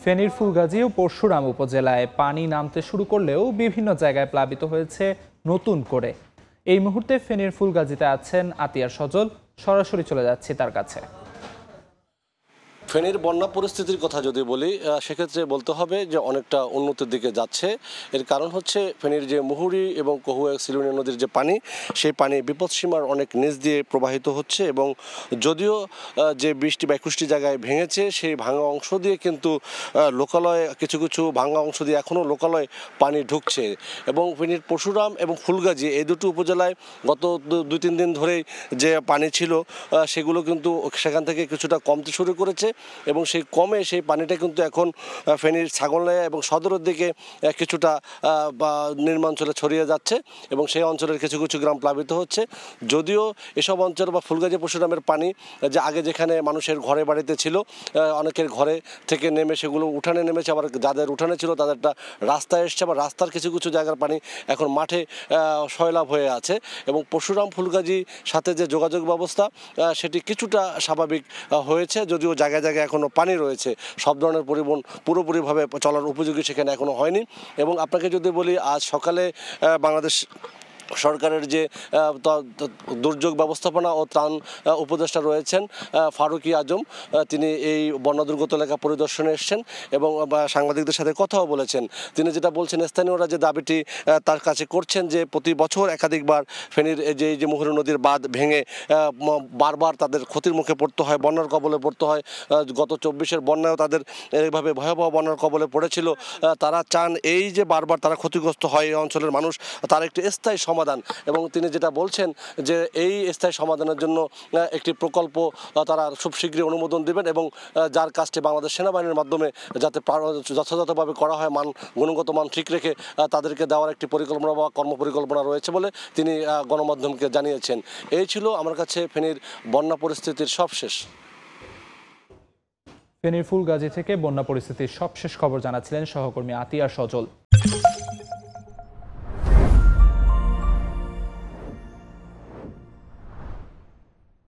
ফেনীর ফুলগাজী ও পরশুরাম উপজেলায় পানি নামতে শুরু করলেও বিভিন্ন জায়গায় প্লাবিত হয়েছে নতুন করে। এই মুহূর্তে ফেনীর ফুলগাজীতে আছেন আতিয়ার সজল, সরাসরি চলে যাচ্ছি তার কাছে। ফেনীর বন্যা পরিস্থিতির কথা যদি বলি সেক্ষেত্রে বলতে হবে যে অনেকটা উন্নতির দিকে যাচ্ছে। এর কারণ হচ্ছে ফেনীর যে মুহুরী এবং কহুয়া সিলুনিয়া নদীর যে পানি, সেই পানি বিপদসীমার অনেক নিচ দিয়ে প্রবাহিত হচ্ছে এবং যদিও যে 20টি বা 21টি জায়গায় ভেঙেছে, সেই ভাঙা অংশ দিয়ে কিন্তু লোকালয়ে কিছু কিছু ভাঙা অংশ দিয়ে এখনও লোকালয়ে পানি ঢুকছে। এবং ফেনীর পরশুরাম এবং ফুলগাজী এই দুটো উপজেলায় গত 2-3 দিন ধরেই যে পানি ছিল সেগুলো কিন্তু সেখান থেকে কিছুটা কমতে শুরু করেছে এবং সেই পানিটা কিন্তু এখন ফেনীর ছাগলনাইয়া এবং সদরের দিকে কিছুটা নিম্নাঞ্চলে ছড়িয়ে যাচ্ছে এবং সেই অঞ্চলের কিছু কিছু গ্রাম প্লাবিত হচ্ছে। যদিও এসব অঞ্চল বা ফুলগাজী পরশুরামের পানি যে আগে যেখানে মানুষের ঘরে বাড়িতে ছিল, অনেকের ঘরে থেকে নেমে সেগুলো উঠানে নেমেছে, আবার যাদের উঠানে ছিল তাদেরটা রাস্তায় এসছে, আবার রাস্তার কিছু কিছু জায়গার পানি এখন মাঠে সয়লাভ হয়ে আছে এবং পরশুরাম ফুলগাজী সাথে যে যোগাযোগ ব্যবস্থা সেটি কিছুটা স্বাভাবিক হয়েছে, যদিও জায়গায় জায়গায় এখনও পানি রয়েছে। সব ধরনের পরিবহন পুরোপুরিভাবে চলার উপযোগী সেখানে এখনও হয়নি। এবং আপনাকে যদি বলি, আজ সকালে বাংলাদেশ সরকারের যে দুর্যোগ ব্যবস্থাপনা ও ত্রাণ উপদেষ্টা রয়েছেন ফারুকি আজম, তিনি এই বন্যা দুর্গত এলাকা পরিদর্শনে এসেছেন এবং সাংবাদিকদের সাথে কথাও বলেছেন। তিনি যেটা বলছেন, স্থানীয়রা যে দাবিটি তার কাছে করছেন যে প্রতি বছর একাধিকবার ফেনীর যে মুহুরী নদীর বাঁধ ভেঙে বারবার তাদের ক্ষতির মুখে পড়তে হয়, বন্যার কবলে পড়তে হয়। গত 24-এর বন্যায়ও তাদের এইভাবে ভয়াবহ বন্যার কবলে পড়েছিল। তারা চান এই যে বারবার তারা ক্ষতিগ্রস্ত হয় এই অঞ্চলের মানুষ, তার একটি স্থায়ী সমাধান। এবং তিনি যেটা বলছেন যে এই স্থায়ী সমাধানের জন্য একটি প্রকল্প তারা খুব শীঘ্রই অনুমোদন দেবেন এবং যার কাজটি বাংলাদেশ সেনাবাহিনীর মাধ্যমে যাতে যথাযথভাবে করা হয়, গুণগত মান ঠিক রেখে তাদেরকে দেওয়ার একটি পরিকল্পনা বা কর্মপরিকল্পনা রয়েছে বলে তিনি গণমাধ্যমকে জানিয়েছেন। এই ছিল আমার কাছে ফেনীর বন্যা পরিস্থিতির সবশেষ। ফেনীর ফুলগাজী থেকে বন্যা পরিস্থিতির সবশেষ খবর জানাচ্ছিলেন সহকর্মী আতিয়ার সজল।